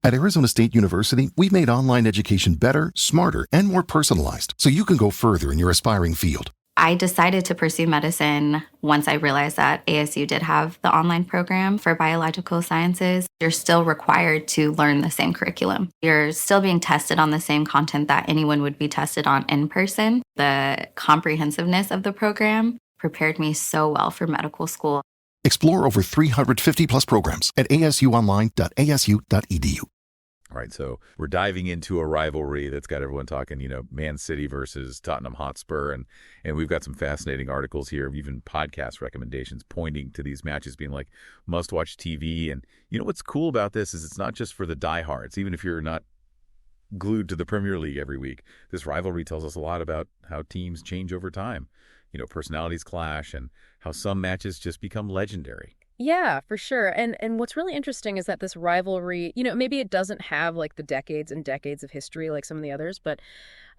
At Arizona State University, we've made online education better, smarter, and more personalized so you can go further in your aspiring field. I decided to pursue medicine once I realized that ASU did have the online program for biological sciences. You're still required to learn the same curriculum. You're still being tested on the same content that anyone would be tested on in person. The comprehensiveness of the program prepared me so well for medical school. Explore over 350 plus programs at asuonline.asu.edu. All right, so we're diving into a rivalry that's got everyone talking, Man City versus Tottenham Hotspur, and we've got some fascinating articles here, even podcast recommendations pointing to these matches being like must-watch TV. And what's cool about this is it's not just for the diehards, even if you're not glued to the Premier League every week. This rivalry tells us a lot about how teams change over time. Personalities clash and how some matches just become legendary. Yeah, for sure. And what's really interesting is that this rivalry, maybe it doesn't have like the decades and decades of history like some of the others, but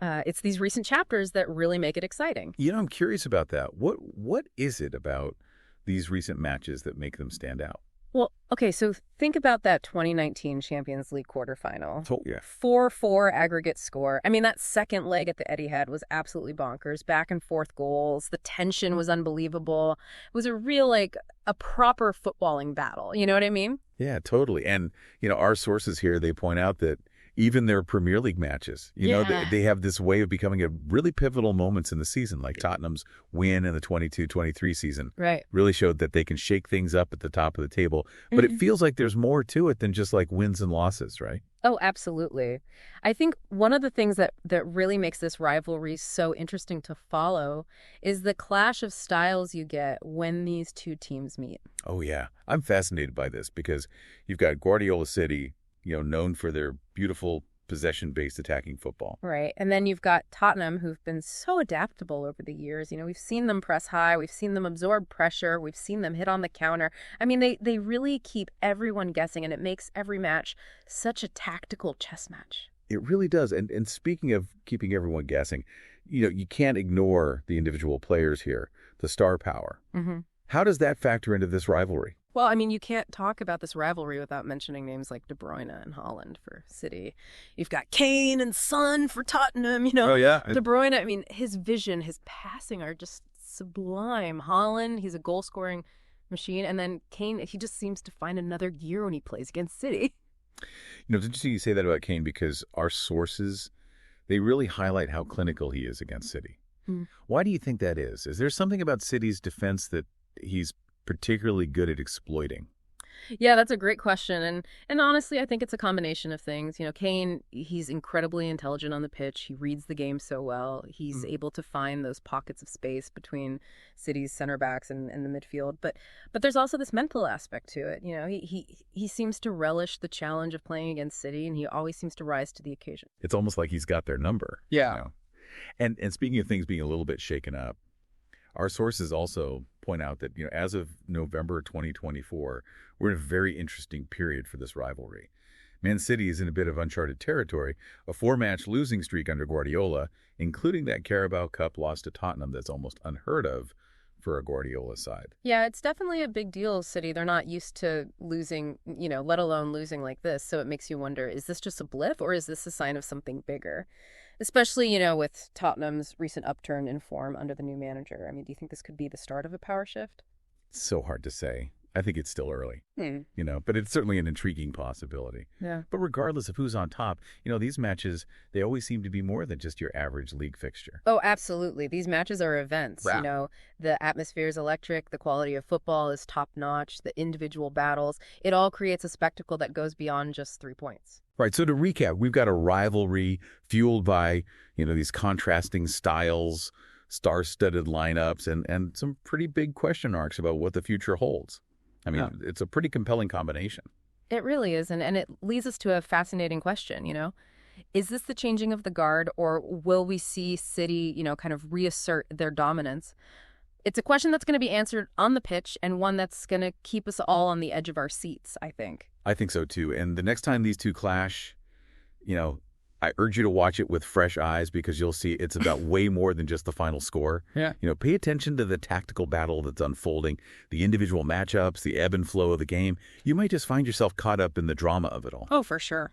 it's these recent chapters that really make it exciting. I'm curious about that. What is it about these recent matches that make them stand out? Well, okay, so think about that 2019 Champions League quarterfinal. Oh, yeah. 4-4 aggregate score. I mean, that second leg at the Etihad was absolutely bonkers. Back and forth goals. The tension was unbelievable. It was a real, a proper footballing battle. You know what I mean? Yeah, totally. And, our sources here, they point out that even their Premier League matches, they have this way of becoming a really pivotal moments in the season, like Tottenham's win in the 22-23 season. Right. Really showed that they can shake things up at the top of the table. But it feels like there's more to it than just like wins and losses, right? Oh, absolutely. I think one of the things that really makes this rivalry so interesting to follow is the clash of styles you get when these two teams meet. Oh, yeah. I'm fascinated by this because you've got Guardiola City, known for their beautiful possession-based attacking football. Right. And then you've got Tottenham, who've been so adaptable over the years. We've seen them press high. We've seen them absorb pressure. We've seen them hit on the counter. I mean, they really keep everyone guessing, and it makes every match such a tactical chess match. It really does. And speaking of keeping everyone guessing, you can't ignore the individual players here, the star power. Mm-hmm. How does that factor into this rivalry? Well, I mean, you can't talk about this rivalry without mentioning names like De Bruyne and Haaland for City. You've got Kane and Son for Tottenham, Oh, yeah. De Bruyne, I mean, his vision, his passing are just sublime. Haaland, he's a goal-scoring machine. And then Kane, he just seems to find another gear when he plays against City. It's interesting you say that about Kane because our sources, they really highlight how clinical he is against City. Why do you think that is? Is there something about City's defense that he's particularly good at exploiting? Yeah, that's a great question. And honestly, I think it's a combination of things. Kane, he's incredibly intelligent on the pitch. He reads the game so well. He's able to find those pockets of space between City's center backs and the midfield. But there's also this mental aspect to it. He seems to relish the challenge of playing against City, and he always seems to rise to the occasion. It's almost like he's got their number. Yeah. And speaking of things being a little bit shaken up, our sources also point out that, as of November 2024, we're in a very interesting period for this rivalry. Man City is in a bit of uncharted territory, a 4-match losing streak under Guardiola, including that Carabao Cup loss to Tottenham that's almost unheard of for a Guardiola side. Yeah, it's definitely a big deal, City. They're not used to losing, let alone losing like this. So it makes you wonder, is this just a blip or is this a sign of something bigger? Especially, with Tottenham's recent upturn in form under the new manager. I mean, do you think this could be the start of a power shift? It's so hard to say. I think it's still early, but it's certainly an intriguing possibility. Yeah. But regardless of who's on top, these matches, they always seem to be more than just your average league fixture. Oh, absolutely. These matches are events. Wow. The atmosphere is electric. The quality of football is top notch. The individual battles, it all creates a spectacle that goes beyond just 3 points. Right. So to recap, we've got a rivalry fueled by, these contrasting styles, star-studded lineups, and some pretty big question marks about what the future holds. I mean, It's a pretty compelling combination. It really is. And it leads us to a fascinating question, Is this the changing of the guard, or will we see City, kind of reassert their dominance? It's a question that's going to be answered on the pitch and one that's going to keep us all on the edge of our seats, I think. I think so, too. And the next time these two clash, I urge you to watch it with fresh eyes because you'll see it's about way more than just the final score. Yeah. Pay attention to the tactical battle that's unfolding, the individual matchups, the ebb and flow of the game. You might just find yourself caught up in the drama of it all. Oh, for sure.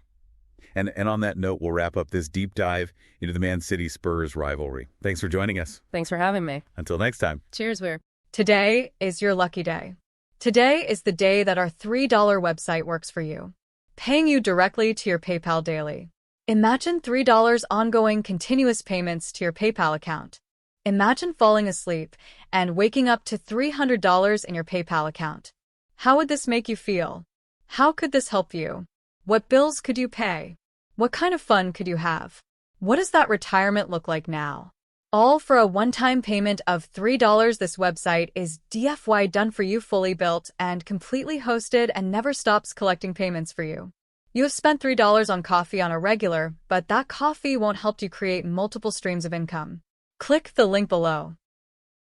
And on that note, we'll wrap up this deep dive into the Man City Spurs rivalry. Thanks for joining us. Thanks for having me. Until next time. Cheers, Weir. Today is your lucky day. Today is the day that our $3 website works for you, paying you directly to your PayPal daily. Imagine $3 ongoing continuous payments to your PayPal account. Imagine falling asleep and waking up to $300 in your PayPal account. How would this make you feel? How could this help you? What bills could you pay? What kind of fun could you have? What does that retirement look like now? All for a one-time payment of $3. This website is DFY done for you, fully built and completely hosted, and never stops collecting payments for you. You have spent $3 on coffee on a regular, but that coffee won't help you create multiple streams of income. Click the link below.